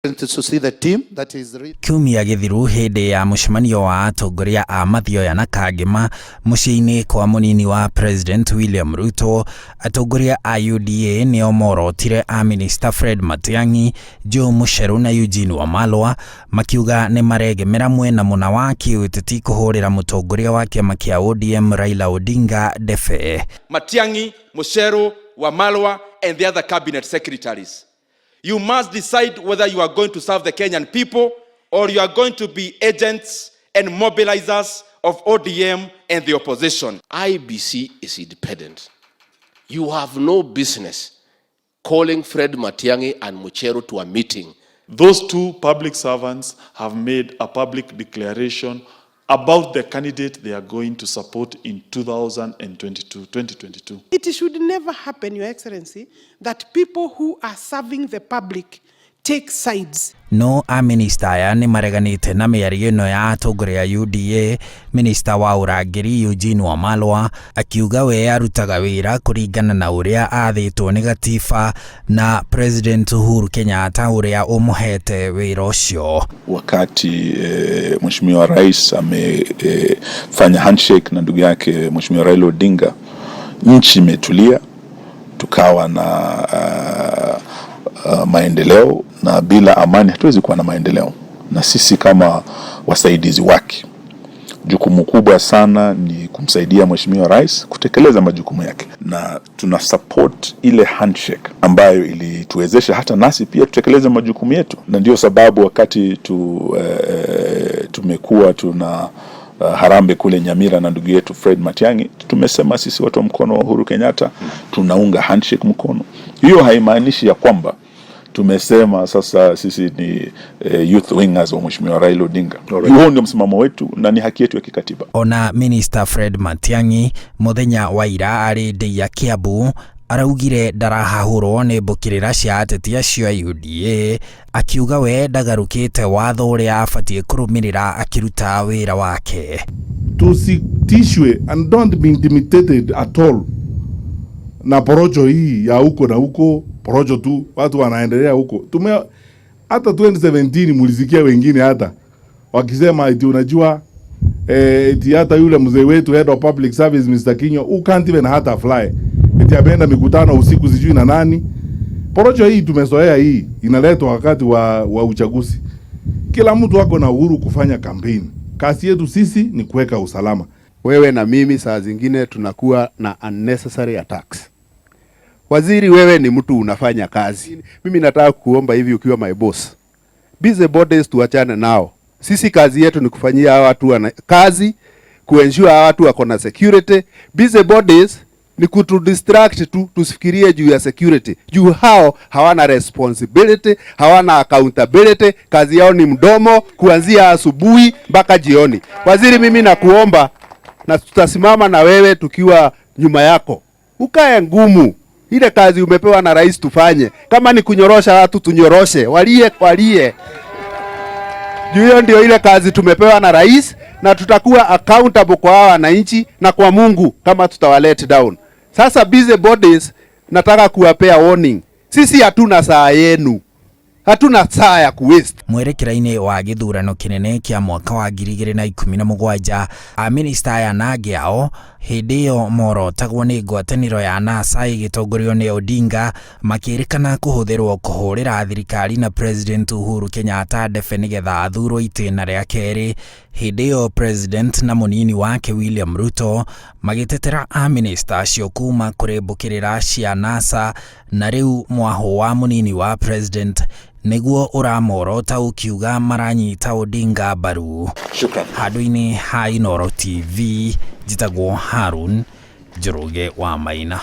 To see the team that is kiumia githiru hindi ya mucemanio wa atongoria a mathioya na kangima muciini kwa munini wa President William Ruto, atongoria a UDA nio morotire a Minister Fred Matiang'i, Joe Mucheru na Eugene Wamalwa makiuga ni maregemera mwena muna wa kiuteti kuhurira mutongoria wa kiama kia ODM Raila Odinga ndebe. Matiang'i, Mucheru, Wamalwa and the other cabinet secretaries, you must decide whether you are going to serve the Kenyan people or you are going to be agents and mobilizers of ODM and the opposition. IBC is independent. You have no business calling Fred Matiang'i and Mucheru to a meeting. Those two public servants have made a public declaration about the candidate they are going to support in 2022. It should never happen, Your Excellency, that people who are serving the public take sides. No a minister aya ni mareganite na mĩario ĩno ya atongoria ya UDA. Minister wa urangiri Eugene Wamalwa akiuga we arutaga wĩra kũringana na ũrĩa athĩtwo nĩ gatiba na President Uhuru Kenyatta ũrĩa ũmũhete wĩra ũcio. Wakati Mheshimiwa Rais amefanya handshake na ndugu yake Mheshimiwa Raila Odinga, nchi imetulia, tukawa na maendeleo, na bila amani hatuwezi kuwa na maendeleo. Na sisi kama wasaidizi wake, jukumu kubwa sana ni kumsaidia Mheshimiwa Rais kutekeleza majukumu yake, na tuna support ile handshake ambayo ilituwezesha hata nasi pia tutekeleze majukumu yetu. Na ndio sababu wakati tumekuwa tuna harambe kule Nyamira na ndugu yetu Fred Matiang'i, tumesema sisi watu wa mkono wa Uhuru Kenyatta tunaunga handshake mkono. Hiyo haimaanishi ya kwamba tumesema sasa sisi ni youth wingers wa Mheshimiwa Raila Odinga. Huo ndio msimamo wetu na ni haki yetu ya kikatiba. Ona Minister Fred Matiang'i muthenya wa ira ari ndei ya Kiambu araugire ndarahahurwo ni mbukirira cia ateti acio a UDA, akiuga we ndagarukite watho uria abatie kurumirira akiruta wira wake. Tusitishwe and don't be intimidated at all na porojo hii ya huko na huko, porojo tu watu wanaendelea huko. Hata 2017 mulisikia wengine hata wakisema eti unajua eti hata yule mzee wetu head of public service Mr. Kinyo who can't even hata fly eti abenda mikutano usiku sijui na nani. Porojo hii tumezoea, hii inaletwa wakati wa uchaguzi. Kila mtu wako na uhuru kufanya kampeni. Kazi yetu sisi ni kuweka usalama. Wewe na mimi saa zingine tunakuwa na unnecessary attacks. Waziri, wewe ni mtu unafanya kazi. Mimi nataka kuomba hivi ukiwa my boss, busy bodies tuachane nao. Sisi kazi yetu ni kufanyia hawa watu kazi, kuensure hawa watu wako na security. Busy bodies ni kutu distract tu, tusifikirie juu ya security. Juu hao hawana responsibility, hawana accountability, kazi yao ni mdomo kuanzia asubuhi mpaka jioni. Waziri, mimi nakuomba na tutasimama na wewe tukiwa nyuma yako. Ukae ngumu. Ile kazi umepewa na rais tufanye. Kama ni kunyorosha watu tunyoroshe, walie. Juu hiyo ndio ile kazi tumepewa na rais, na tutakuwa accountable kwa hawa wananchi na kwa Mungu kama tutawalet down. Sasa busy bodies nataka kuwapea warning. Sisi hatuna saa yenu. Hatuna saa ya kuwaste. Mwerekera-inĩ wa gĩthurano kĩnene kĩa mwaka wa 2017 a minister aya na angĩ ao hĩndĩ ĩyo morotagwo nĩ ngwatanĩro ya NASA ĩgĩtongorio nĩ Odinga makĩrĩkana kũhũthĩrwo kũhũrĩra thirikari na President Uhuru Kenyatta ndebe nĩgetha athurwo itĩna rĩa kerĩ. Hĩndĩ ĩyo President na mũnini wake William Ruto magĩtetera a minister acio kuma kũrĩ mbũkĩrĩra cia NASA, na rĩu mwaho wa mũnini wa President nĩguo ũramorota ũkiuga maranyita Odinga mbaru. Handũ-inĩ ha Inooro TV, njĩtagwo Harun Njoroge wa Maina.